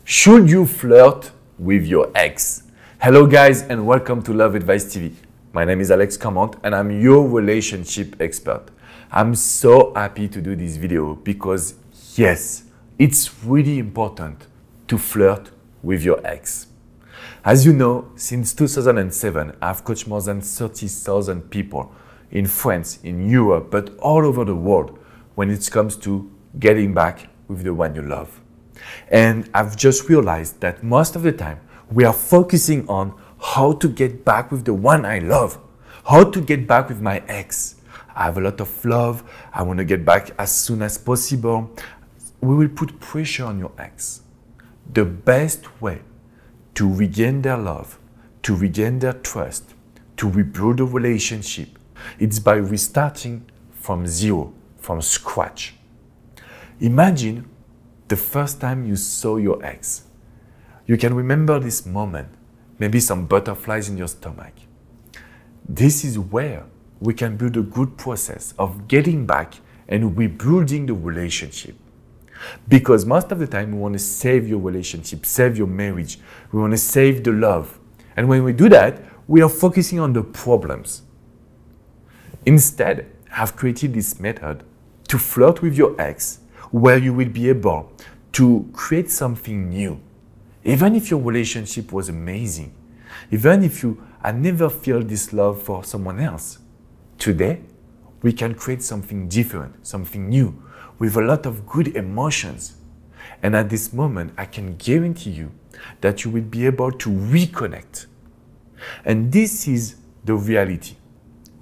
Should you flirt with your ex? Hello guys and welcome to Love Advice TV. My name is Alex Comment and I'm your relationship expert. I'm so happy to do this video because yes, it's really important to flirt with your ex. As you know, since 2007, I've coached more than 30,000 people in France, in Europe, but all over the world when it comes to getting back with the one you love. And I've just realized that most of the time we are focusing on how to get back with the one I love, how to get back with my ex. I have a lot of love. I want to get back as soon as possible. We will put pressure on your ex. The best way to regain their love, to regain their trust, to rebuild a relationship, it's by restarting from zero, from scratch. Imagine the first time you saw your ex. You can remember this moment, maybe some butterflies in your stomach. This is where we can build a good process of getting back and rebuilding the relationship. Because most of the time we want to save your relationship, save your marriage. We want to save the love. And when we do that, we are focusing on the problems. Instead, I've created this method to flirt with your ex where you will be able to create something new. Even if your relationship was amazing, even if you had never felt this love for someone else, today we can create something different, something new, with a lot of good emotions. And at this moment, I can guarantee you that you will be able to reconnect. And this is the reality.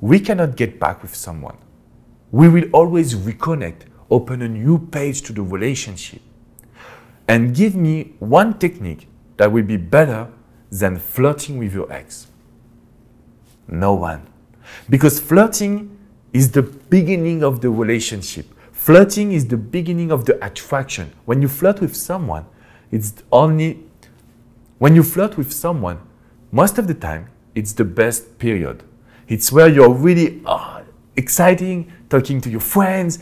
We cannot get back with someone. We will always reconnect, open a new page to the relationship. And give me one technique that will be better than flirting with your ex. No one. Because flirting is the beginning of the relationship. Flirting is the beginning of the attraction. When you flirt with someone, most of the time, it's the best period. It's where you're really exciting, talking to your friends,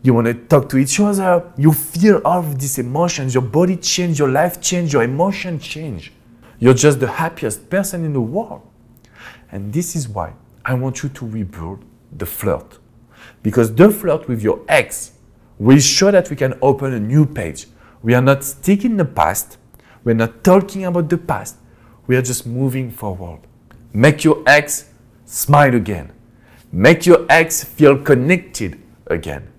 you want to talk to each other, you feel all of these emotions, your body change, your life change, your emotion change. You're just the happiest person in the world. And this is why I want you to rebuild the flirt. Because the flirt with your ex will show that we can open a new page. We are not stuck in the past. We're not talking about the past. We are just moving forward. Make your ex smile again. Make your ex feel connected again.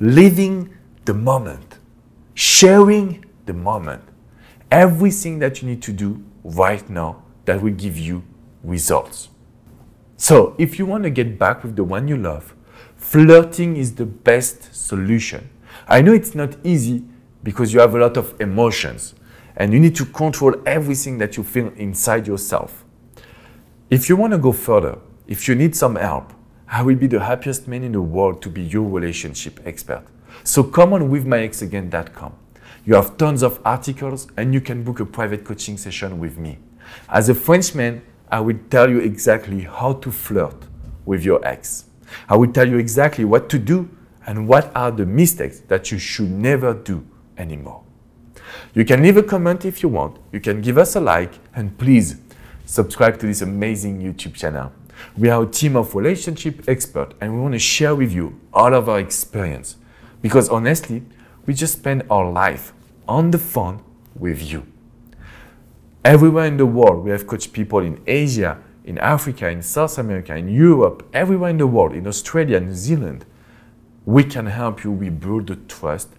Living the moment. Sharing the moment. Everything that you need to do right now that will give you results. So if you want to get back with the one you love, flirting is the best solution. I know it's not easy because you have a lot of emotions and you need to control everything that you feel inside yourself. If you want to go further, if you need some help, I will be the happiest man in the world to be your relationship expert. So come on with myexagain.com. You have tons of articles and you can book a private coaching session with me. As a Frenchman, I will tell you exactly how to flirt with your ex. I will tell you exactly what to do and what are the mistakes that you should never do anymore. You can leave a comment if you want. You can give us a like and please subscribe to this amazing YouTube channel. We are a team of relationship experts and we want to share with you all of our experience because honestly, we just spend our life on the phone with you. Everywhere in the world, we have coached people in Asia, in Africa, in South America, in Europe, everywhere in the world, in Australia, New Zealand. We can help you rebuild the trust.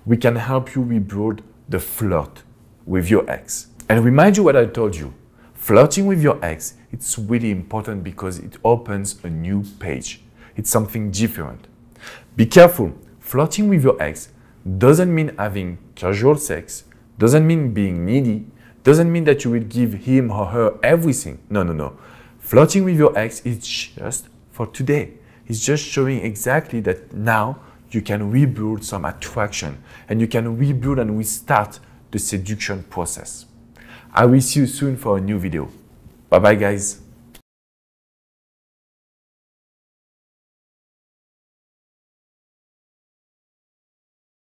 We can help you rebuild the flirt with your ex. And remind you what I told you. Flirting with your ex, it's really important because it opens a new page. It's something different. Be careful. Flirting with your ex doesn't mean having casual sex, doesn't mean being needy, doesn't mean that you will give him or her everything. No, no, no. Flirting with your ex is just for today. It's just showing exactly that now you can rebuild some attraction and you can rebuild and restart the seduction process. I will see you soon for a new video. Bye bye guys.